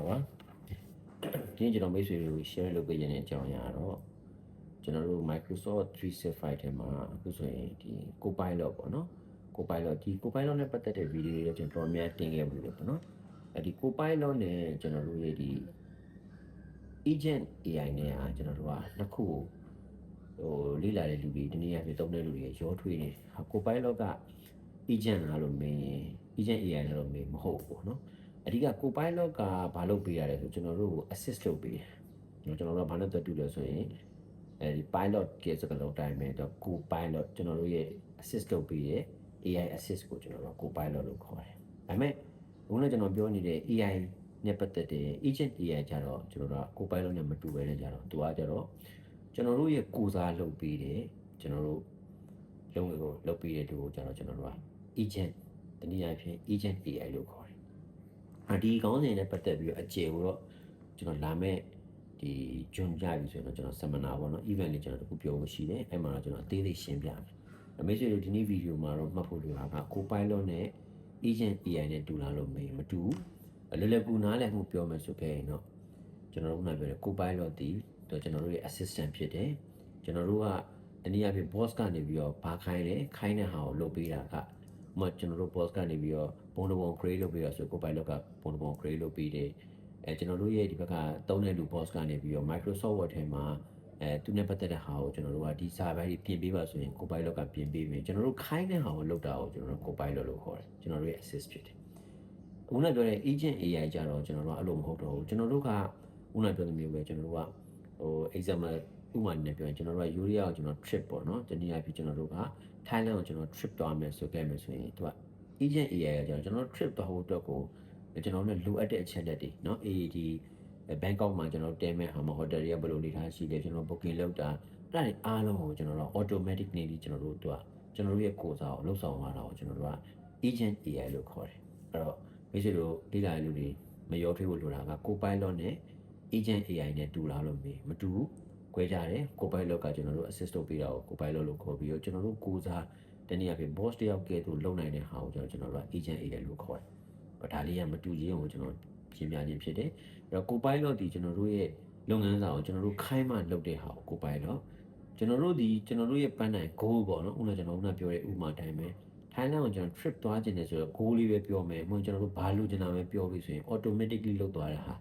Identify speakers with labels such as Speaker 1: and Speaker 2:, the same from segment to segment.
Speaker 1: ပါဒီကျွန်တော်မိတ်ဆွေတွေကို share လုပ်ပေးရတဲ့အကြောင်းအရာတော့ကျွန်တော်တို့ Microsoft 365ထဲမှာအခုဆိုရင်ဒီ Copilot ပေါ့နော် Copilot ဒီ Copilot နဲ့ပတ်သက်တဲ့ဗီဒီယိုတွေကျွန်တော်အများတင်ခဲ့ဘူးလေပေါ့နော်ဒီ Copilot နဲ့ကျွန်တော်တို့ရဲ့ဒီ Agent AI နဲ့ကျွန်တော်တို့ကနှစ်ခုလေ့လာတဲ့လူတွေဒီနေ့အဖြစ်သုံးတဲ့လူတွေရောထွေးနေ Copilot က Agent လားလို့မင်း Agent AI လားလို့မင်းမဟုတ်ဘူးပေါ့နော်အဓိက Copilot ကဘာလုပ်ပေးရတယ်ဆိုကျွန်တော်တို့ကို assist လုပ်ပေးတယ်ကျွန်တော်တို့ကဘာနဲ့တူလဲဆိုရင်ဒီ pilot ကစကားလုံးတိုင်းပဲတော့ Copilot ကျွန်တော်တို့ရဲ့ assist လုပ်ပေးရဲ့ AI assist ကိုကျွန်တော်တို့ Copilot လို့ခေါ်တယ်ဒါပေမဲ့ဘုန်းကကျွန်တော်ပြောနေတဲ့ AI နဲ့ပတ်သက်တဲ့ Agent AI ကြတော့ကျွန်တော်တို့က Copilot နဲ့မတူဘဲနဲ့ကြတော့သူကကြတော့ကျွန်တော်တို့ရဲ့ကိုစားလုပ်ပေးတယ်ကျွန်တော်တို့လုံးဝကိုလုပ်ပေးတဲ့သူကိုကြတော့ကျွန်တော်တို့က Agent တနည်းအားဖြင့် Agent AI လို့ခေါ်တယ်ဒီကောင်းစဉ်နဲ့ပတ်သက်ပြီးတော့အကျေကိုတော့ကျွန်တော်လာမဲ့ဒီဂျွန်ကြပြီဆိုရင်တော့ကျွန်တော် seminar ပေါ့နော် event လေးကျွန်တော်တခုပြောဖို့ရှိတယ်အဲ့မှာတော့ကျွန်တော်အသေးသေးရှင်းပြမယ်မိတ်ဆွေတို့ဒီနေ့ဗီဒီယိုမှာတော့မှတ်ဖို့လိုတာက Copilot နဲ့ Agent AI နဲ့တူလားလို့မတူလွယ်လွယ်ကူနားလည်မှုပြောမယ်ဆိုခဲ့ရင်တော့ကျွန်တော်တို့ကပြောတယ် Copilot ဒီတော့ကျွန်တော်တို့ရဲ့ assistant ဖြစ်တယ်ကျွန်တော်တို့ကတနည်းအားဖြင့် boss ကနေပြီးတော့ဘာခိုင်းလဲခိုင်းတဲ့ဟာကိုလုပ်ပေးတာကကျွန်တော်တို့ boss ကနေပြီးတော့ဘုံတဘုံ create လုပ်ပြီးတော့ဆို Copilot ကဘုံတဘုံ create လုပ်ပြီးတယ်ကျွန်တော်တို့ရဲ့ဒီဘက်ကသုံးတဲ့လူ boss ကနေပြီးတော့ Microsoft Word ထဲမှာသူနဲ့ပတ်သက်တဲ့ဟာကိုကျွန်တော်တို့ကဒီ server ကြီးပြင်ပေးပါဆိုရင် Copilot ကပြင်ပေးမယ်ကျွန်တော်တို့ခိုင်းတဲ့ဟာကိုလုပ်တာကိုကျွန်တော်တို့ Copilot လို့ခေါ်တယ်ကျွန်တော်တို့ရဲ့ assist ဖြစ်တယ်ခုနပြောတဲ့ Agent AI ကြတော့ကျွန်တော်တို့ကအဲ့လိုမဟုတ်တော့ဘူးကျွန်တော်တို့ကခုနပြောတဲ့မျိုးပဲကျွန်တော်တို့ကexample ဥပမာနဲ့ပြောရင်ကျွန်တော်တို့က Urea ကိုကျွန်တော် trip ပေါ့နော်တနည်းအားဖြင့်ကျွန်တော်တို့က Thailand ကိုကျွန်တော် trip သွားမယ်ဆိုခဲ့မယ်ဆိုရင်သူက Agent AI ကကျွန်တော် trip သွားဖို့အတွက်ကိုကျွန်တော်တို့လိုအပ်တဲ့အချက်လက်တွေเนาะ AED Bangkok မှာကျွန်တော်တဲမဲ့ဟာမှာ hotel တွေကဘယ်လိုနေထားရှိလဲကျွန်တော် booking လုပ်တာအဲ့ဒါအားလုံးကိုကျွန်တော်တို့ automatic နေပြီးကျွန်တော်တို့ကျွန်တော်တို့ရဲ့ကိုယ်စားကိုလှုပ်ဆောင်ရတာကိုကျွန်တော်တို့က Agent AI လို့ခေါ်တယ်အဲ့တော့မိတ်ဆွေတို့လေ့လာလူတွေမရောထွေးဖို့လိုတာက Copilot နဲ့ Agent AI နဲ့တူလားလို့မတူဘူး꿰ကြတယ် Copilot ကကျွန်တော်တို့ assist လုပ်ပေးတာကို Copilot လို့ခေါ်ပြီးတော့ကျွန်တော်တို့ကိုယ်စားတနည်းအားဖြင့် boss တယောက်ကဲသူလုပ်နိုင်တဲ့ဟာကိုကျွန်တော်တို့က Agent AI လို့ခေါ်တယ်ဒါလေးကမတူခြင်းကိုကျွန်တော်ရှင်းပြခြင်းဖြစ်တယ်အဲ့တော့ Copilot ဒီကျွန်တော်တို့ရဲ့လုပ်ငန်းစာကိုကျွန်တော်တို့ခိုင်းမှလုပ်တဲ့ဟာကို Copilot ကျွန်တော်တို့ရဲ့ပန်းတိုင် goal ပေါ့နော်ဦးကျွန်တော်ပြောတဲ့ဥပမာတိုင်းပဲ Thailand ကိုကျွန်တော် trip သွားခြင်းနဲ့ဆိုတော့ goal လေးပဲပြောမယ်ဥပမာကျွန်တော်တို့ဘာလို့ကျွန်တော်ပဲပြောပြီးဆိုရင် automatically လုပ်သွားတဲ့ဟာ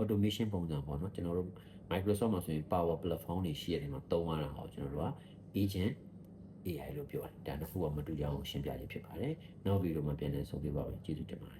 Speaker 1: automation ပုံစံပေါ့နော်ကျွန်တော်တို့ Microsoft မှာဆိုရင် Power Platform တွေရှိရတယ်မှာသုံးရတာဟောကျွန်တော်တို့က Agent AI လို့ပြောတယ်ဒါတစ်ခုကမတူကြအောင်ရှင်းပြခြင်းဖြစ်ပါတယ်နောက်ဗီဒီယိုမှာပြန်လည်ဆုံတွေ့ပါမယ်ကျေးဇူးတင်ပါတယ်